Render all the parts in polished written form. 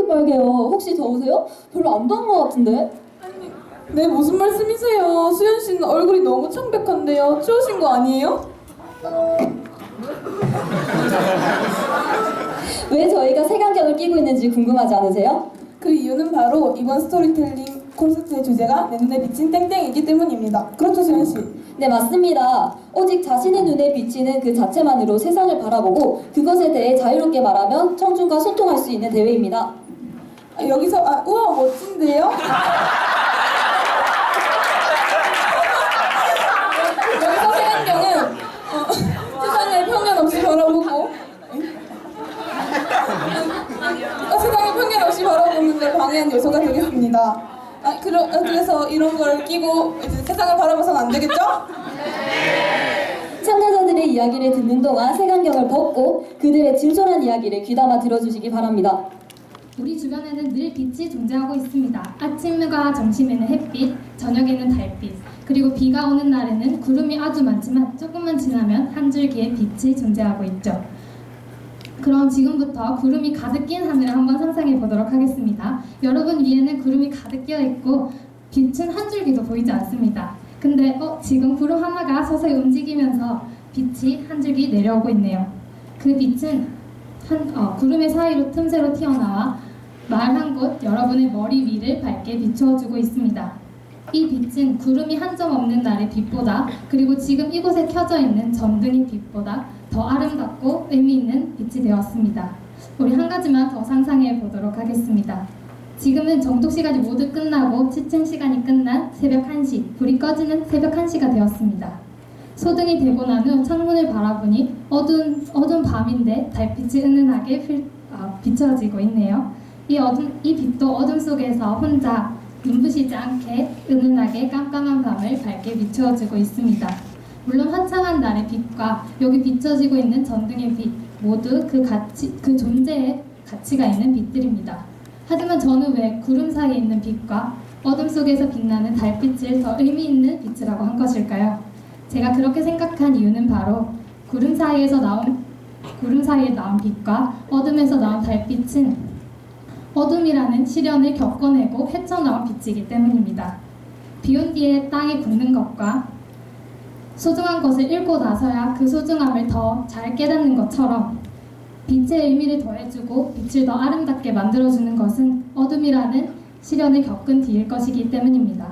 빨개요. 혹시 더우세요? 별로 안 더운 것 같은데? 네, 무슨 말씀이세요? 수현 씨는 얼굴이 너무 창백한데요. 추우신 거 아니에요? 왜 저희가 색안경을 끼고 있는지 궁금하지 않으세요? 그 이유는 바로 이번 스토리텔링 콘서트의 주제가 내 눈에 비친 땡땡이기 때문입니다. 그렇죠, 수현 씨? 네, 맞습니다. 오직 자신의 눈에 비치는 그 자체만으로 세상을 바라보고 그것에 대해 자유롭게 말하면 청중과 소통할 수 있는 대회입니다. 우와, 멋진데요? 여기서 색안경은 세상을 편견 없이 바라보고 세상을 편견 없이 바라보는데 방해한 요소가 되겠습니다. 그래서 이런 걸 끼고 이제 세상을 바라봐서는 안 되겠죠? 참가자들의 이야기를 듣는 동안 색안경을 벗고 그들의 진솔한 이야기를 귀담아 들어주시기 바랍니다. 우리 주변에는 늘 빛이 존재하고 있습니다. 아침과 점심에는 햇빛, 저녁에는 달빛, 그리고 비가 오는 날에는 구름이 아주 많지만 조금만 지나면 한 줄기의 빛이 존재하고 있죠. 그럼 지금부터 구름이 가득 낀 하늘을 한번 상상해 보도록 하겠습니다. 여러분 위에는 구름이 가득 끼어 있고 빛은 한 줄기도 보이지 않습니다. 근데 지금 구름 하나가 서서히 움직이면서 빛이 한 줄기 내려오고 있네요. 그 빛은 구름의 사이로 틈새로 튀어나와 마을 한 곳 여러분의 머리 위를 밝게 비추어주고 있습니다. 이 빛은 구름이 한 점 없는 날의 빛보다, 그리고 지금 이곳에 켜져 있는 전등의 빛보다 더 아름답고 의미 있는 빛이 되었습니다. 우리 한 가지만 더 상상해 보도록 하겠습니다. 지금은 정독 시간이 모두 끝나고 취침 시간이 끝난 새벽 1시, 불이 꺼지는 새벽 1시가 되었습니다. 소등이 되고 난 후 창문을 바라보니 어두운 밤인데 달빛이 은은하게 비춰지고 있네요. 이 빛도 어둠 속에서 혼자 눈부시지 않게 은은하게 깜깜한 밤을 밝게 비추어주고 있습니다. 물론 화창한 날의 빛과 여기 비춰지고 있는 전등의 빛 모두 그 존재의 가치가 있는 빛들입니다. 하지만 저는 왜 구름 사이에 있는 빛과 어둠 속에서 빛나는 달빛을 더 의미 있는 빛이라고 한 것일까요? 제가 그렇게 생각한 이유는 바로 구름 사이에 나온 빛과 어둠에서 나온 달빛은 어둠이라는 시련을 겪어내고 헤쳐나온 빛이기 때문입니다. 비온 뒤에 땅이 굳는 것과 소중한 것을 잃고 나서야 그 소중함을 더 잘 깨닫는 것처럼 빛의 의미를 더해주고 빛을 더 아름답게 만들어주는 것은 어둠이라는 시련을 겪은 뒤일 것이기 때문입니다.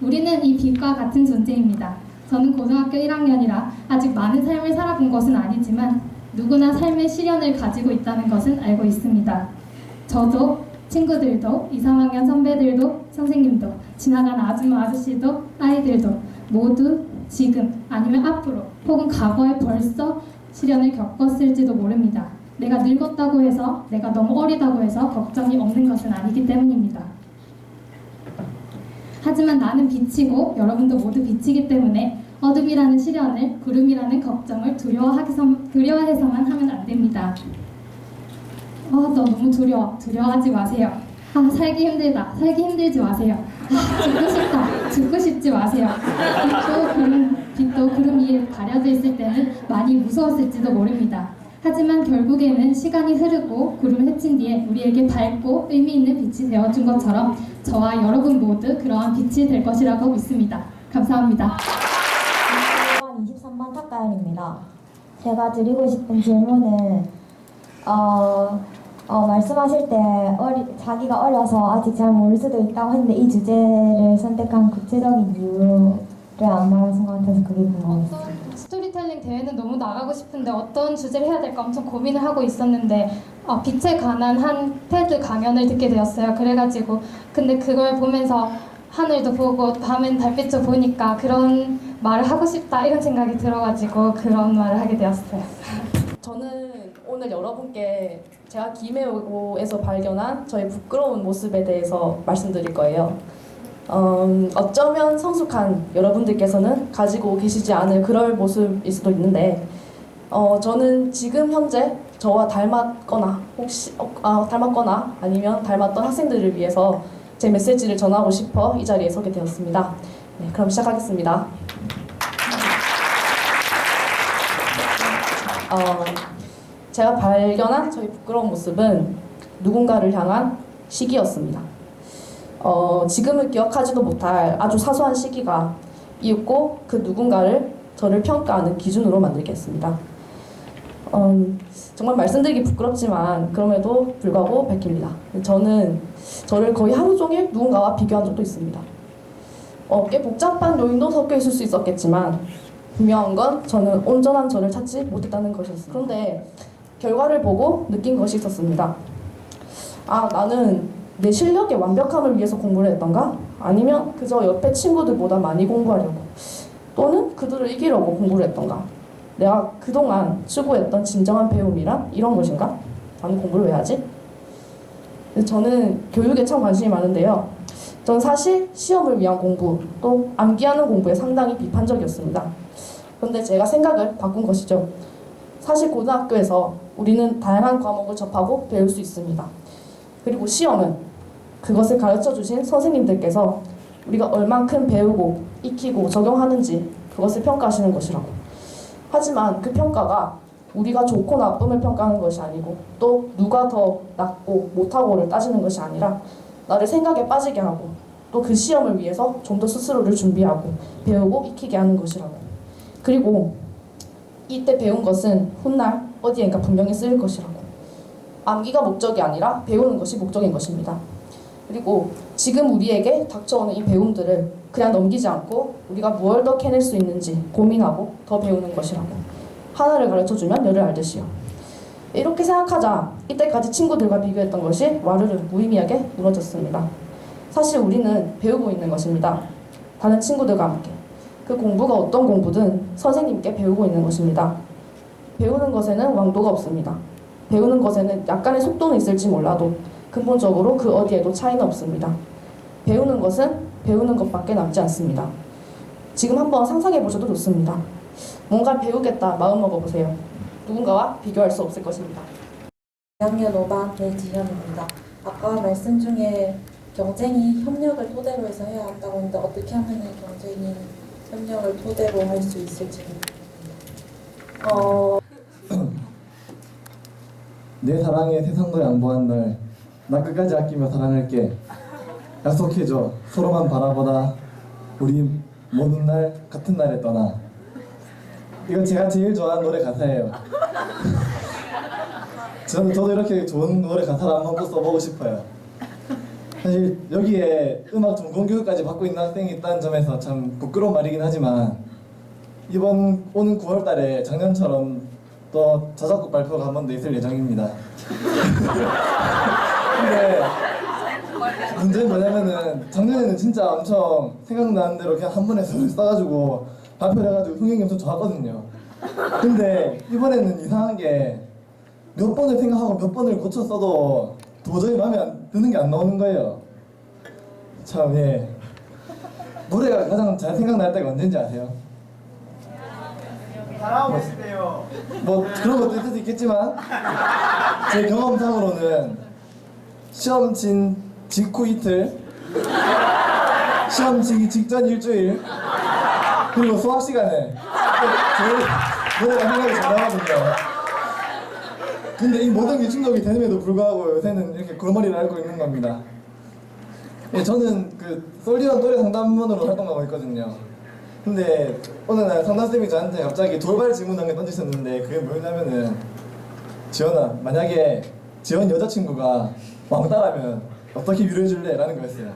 우리는 이 빛과 같은 존재입니다. 저는 고등학교 1학년이라 아직 많은 삶을 살아본 것은 아니지만 누구나 삶의 시련을 가지고 있다는 것은 알고 있습니다. 저도, 친구들도, 2, 3학년 선배들도, 선생님도, 지나가는 아줌마 아저씨도, 아이들도 모두 지금 아니면 앞으로 혹은 과거에 벌써 시련을 겪었을지도 모릅니다. 내가 늙었다고 해서, 내가 너무 어리다고 해서 걱정이 없는 것은 아니기 때문입니다. 하지만 나는 빛이고 여러분도 모두 빛이기 때문에 어둠이라는 시련을, 구름이라는 걱정을 두려워해서만 하면 안 됩니다. 너 너무 두려워하지 마세요. 살기 힘들다, 살기 힘들지 마세요. 죽고 싶다, 죽고 싶지 마세요. 빛도 구름 위에 가려져 있을 때는 많이 무서웠을지도 모릅니다. 하지만 결국에는 시간이 흐르고 구름을 헤친 뒤에 우리에게 밝고 의미 있는 빛이 되어준 것처럼 저와 여러분 모두 그러한 빛이 될 것이라고 믿습니다. 감사합니다. 23번 탁가연입니다. 제가 드리고 싶은 질문은 말씀하실 때 자기가 어려서 아직 잘 모를 수도 있다고 했는데 이 주제를 선택한 구체적인 이유를 안 말하신 것 같아서 그게 궁금했어요. 스토리텔링 대회는 너무 나가고 싶은데 어떤 주제를 해야 될까 엄청 고민을 하고 있었는데 빛에 관한 한 테드 강연을 듣게 되었어요. 그래가지고 근데 그걸 보면서 하늘도 보고 밤엔 달빛도 보니까 그런 말을 하고 싶다 이런 생각이 들어가지고 그런 말을 하게 되었어요. 저는 오늘 여러분께 제가 김해오에서 발견한 저의 부끄러운 모습에 대해서 말씀드릴 거예요. 어쩌면 성숙한 여러분들께서는 가지고 계시지 않을 그럴 모습일 수도 있는데 저는 지금 현재 저와 닮았거나 아니면 닮았던 학생들을 위해서 제 메시지를 전하고 싶어 이 자리에 서게 되었습니다. 네, 그럼 시작하겠습니다. 제가 발견한 저희 부끄러운 모습은 누군가를 향한 시기였습니다. 지금을 기억하지도 못할 아주 사소한 시기가 이윽고 그 누군가를 저를 평가하는 기준으로 만들게 했습니다. 정말 말씀드리기 부끄럽지만 그럼에도 불구하고 밝힙니다. 저는 저를 거의 하루 종일 누군가와 비교한 적도 있습니다. 꽤 복잡한 요인도 섞여 있을 수 있었겠지만 분명한 건 저는 온전한 저를 찾지 못했다는 것이었습니다. 그런데 결과를 보고 느낀 것이 있었습니다. 아, 나는 내 실력의 완벽함을 위해서 공부를 했던가? 아니면 그저 옆에 친구들보다 많이 공부하려고 또는 그들을 이기려고 공부를 했던가? 내가 그동안 추구했던 진정한 배움이란 이런 것인가? 나는 공부를 왜 하지? 저는 교육에 참 관심이 많은데요. 전 사실 시험을 위한 공부, 또 암기하는 공부에 상당히 비판적이었습니다. 그런데 제가 생각을 바꾼 것이죠. 사실 고등학교에서 우리는 다양한 과목을 접하고 배울 수 있습니다. 그리고 시험은 그것을 가르쳐주신 선생님들께서 우리가 얼만큼 배우고 익히고 적용하는지 그것을 평가하시는 것이라고. 하지만 그 평가가 우리가 좋고 나쁨을 평가하는 것이 아니고 또 누가 더 낫고 못하고를 따지는 것이 아니라 나를 생각에 빠지게 하고 또 그 시험을 위해서 좀 더 스스로를 준비하고 배우고 익히게 하는 것이라고. 그리고 이때 배운 것은 훗날 어디엔가 분명히 쓰일 것이라고. 암기가 목적이 아니라 배우는 것이 목적인 것입니다. 그리고 지금 우리에게 닥쳐오는 이 배움들을 그냥 넘기지 않고 우리가 무엇을 더 캐낼 수 있는지 고민하고 더 배우는 것이라고. 하나를 가르쳐주면 열을 알듯이요. 이렇게 생각하자 이때까지 친구들과 비교했던 것이 와르르 무의미하게 무너졌습니다. 사실 우리는 배우고 있는 것입니다. 다른 친구들과 함께. 그 공부가 어떤 공부든 선생님께 배우고 있는 것입니다. 배우는 것에는 왕도가 없습니다. 배우는 것에는 약간의 속도는 있을지 몰라도 근본적으로 그 어디에도 차이는 없습니다. 배우는 것은 배우는 것밖에 남지 않습니다. 지금 한번 상상해 보셔도 좋습니다. 뭔가 배우겠다 마음 먹어보세요. 누군가와 비교할 수 없을 것입니다. 2학년 5반 배지현입니다. 아까 말씀 중에 경쟁이 협력을 토대로 해서 해야 한다고 했는데 어떻게 하면 경쟁이 협력을 토대로 할 수 있을지 내 사랑에 세상도 양보한 널 나 끝까지 아끼며 사랑할게. 약속해줘. 서로만 바라보다 우리 모든 날 같은 날에 떠나. 이건 제가 제일 좋아하는 노래 가사예요. 저도 이렇게 좋은 노래 가사를 한번 또 써보고 싶어요. 사실 여기에 음악 전공 교육까지 받고 있는 학생이 있다는 점에서 참 부끄러운 말이긴 하지만 이번 오는 9월달에 작년처럼 또 자작곡 발표가 한 번 더 있을 예정입니다. 근데 문제는 뭐냐면은 작년에는 진짜 엄청 생각나는 대로 그냥 한 번에 써가지고 발표를 해가지고 흥행이 엄청 좋았거든요. 근데 이번에는 이상한 게 몇 번을 생각하고 몇 번을 고쳐 써도 도저히 마음에 드는 게 안 나오는 거예요. 참, 예. 노래가 가장 잘 생각날 때가 언제인지 아세요? 잘하고 계시대요. 뭐 그런 것도 있을 수 있겠지만 제 경험상으로는 시험 친 직후 이틀, 시험 치기 직전 일주일, 그리고 수학 시간에 제 노래가 생각이 잘 나거든요. 근데 이 모든 게 충족이 되는데도 불구하고 요새는 이렇게 골머리를 앓고 있는 겁니다. 예, 저는 그 솔리언 노래 상담원으로 활동하고 있거든요. 근데 어느 날 상담쌤이 저한테 갑자기 돌발 질문 한 개 던지셨는데 그게 뭐냐면은 지연아, 만약에 지연 여자친구가 왕따라면 어떻게 위로해줄래? 라는 거였어요.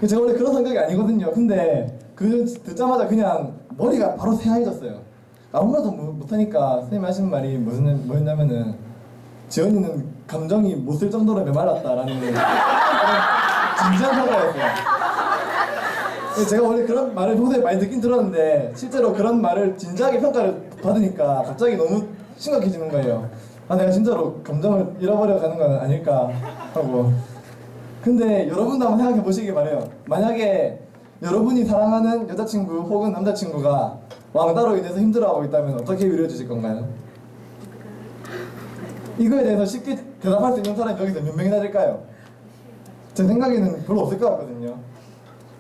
제가 원래 그런 성격이 아니거든요. 근데 그 듣자마자 그냥 머리가 바로 새하얘졌어요. 아무 말도 못하니까 선생님이 하시는 말이 뭐였냐면은 지연이는 감정이 못 쓸 정도로 메말랐다라는 진지한 사과였어요. 제가 원래 그런 말을 평소에 많이 듣긴 들었는데 실제로 그런 말을 진지하게 평가를 받으니까 갑자기 너무 심각해지는 거예요. 아, 내가 진짜로 감정을 잃어버려 가는 건 아닐까 하고. 근데 여러분도 한번 생각해 보시기 바래요. 만약에 여러분이 사랑하는 여자친구 혹은 남자친구가 왕따로 인해서 힘들어하고 있다면 어떻게 위로해 주실 건가요? 이거에 대해서 쉽게 대답할 수 있는 사람이 여기서 몇 명이나 될까요? 제 생각에는 별로 없을 것 같거든요.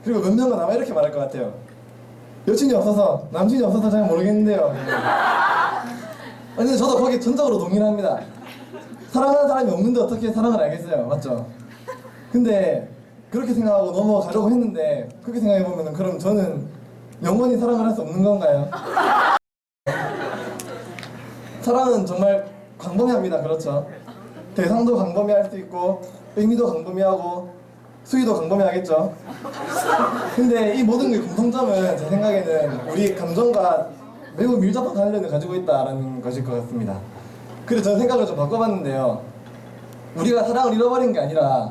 그리고 몇 명은 아마 이렇게 말할 것 같아요. 여친이 없어서, 남친이 없어서 잘 모르겠는데요. 근데 저도 거기에 전적으로 동의합니다. 사랑하는 사람이 없는데 어떻게 사랑을 알겠어요, 맞죠? 근데 그렇게 생각하고 넘어가려고 했는데 그렇게 생각해보면 그럼 저는 영원히 사랑을 할 수 없는 건가요? 사랑은 정말 광범위합니다, 그렇죠? 대상도 광범위할 수 있고 의미도 광범위하고 수위도 광범위하겠죠? 근데 이 모든 게 공통점은 제 생각에는 우리 감정과 매우 밀접한 관련을 가지고 있다는 것일 것 같습니다. 그래서 저는 생각을 좀 바꿔봤는데요. 우리가 사랑을 잃어버린 게 아니라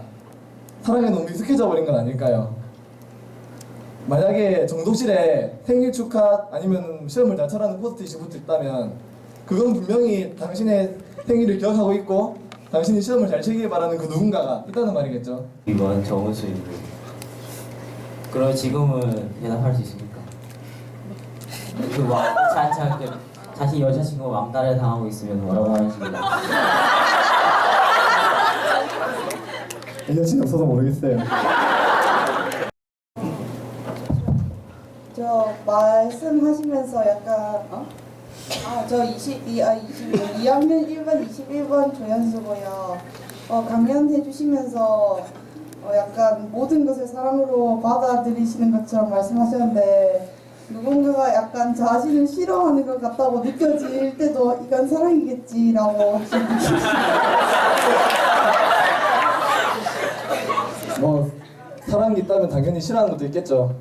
사랑에 너무 익숙해져 버린 건 아닐까요? 만약에 정독실에 생일 축하 아니면 시험을 잘 쳐라는 포스트잇이 붙어 있다면 그건 분명히 당신의 생일을 기억하고 있고 당신이 시험을 잘 치길 바라는 그 누군가가 있다는 말이겠죠. 이건 정은수입니다. 그럼 지금은 대답할 수 있습니까? 자신 여자친구가 왕따를 당하고 있으면 뭐라고 하십니까? 여친 없어서 모르겠어요. 저 말씀하시면서 약간 저 2학년 1반 21번 조연수고요. 강연해 주시면서 약간 모든 것을 사랑으로 받아들이시는 것처럼 말씀하셨는데 누군가가 약간 자신을 싫어하는 것 같다고 느껴질 때도 이건 사랑이겠지라고 혹시 뭐 사랑이 있다면 당연히 싫어하는 것도 있겠죠.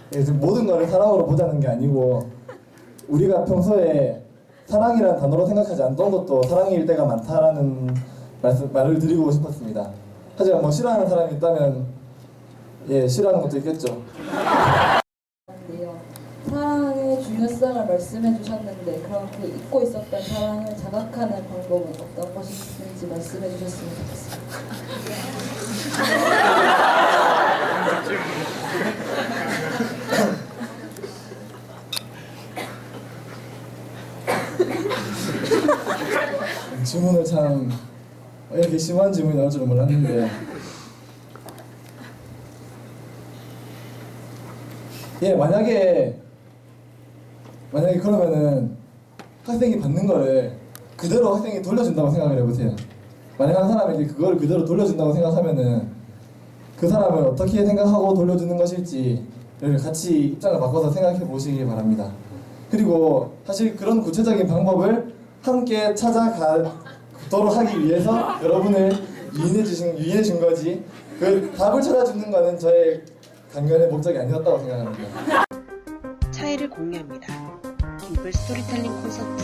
그래서 모든 것을 사랑으로 보자는 게 아니고 우리가 평소에 사랑이라는 단어로 생각하지 않던 것도 사랑일 때가 많다라는 말을 드리고 싶었습니다. 하지만 뭐 싫어하는 사람이 있다면 싫어하는 것도 있겠죠. 사랑의 중요성을 말씀해 주셨는데 그렇게 잊고 있었던 사랑을 자각하는 방법은 어떤 것이 있는지 말씀해 주셨으면 좋겠습니다. 질문을 참 이렇게 심한 질문이 나올 줄은 몰랐는데 만약에 그러면은 학생이 받는 거를 그대로 학생이 돌려준다고 생각을 해보세요. 만약 한 사람에게 그거를 그대로 돌려준다고 생각하면은 그 사람을 어떻게 생각하고 돌려주는 것일지를 같이 입장을 바꿔서 생각해 보시기 바랍니다. 그리고 사실 그런 구체적인 방법을 함께 찾아가도록 하기 위해서 여러분을 유인해 준 거지 그 답을 찾아주는 거는 저의 강연의 목적이 아니었다고 생각합니다. 차이를 공유합니다. 김불 스토리텔링 콘서트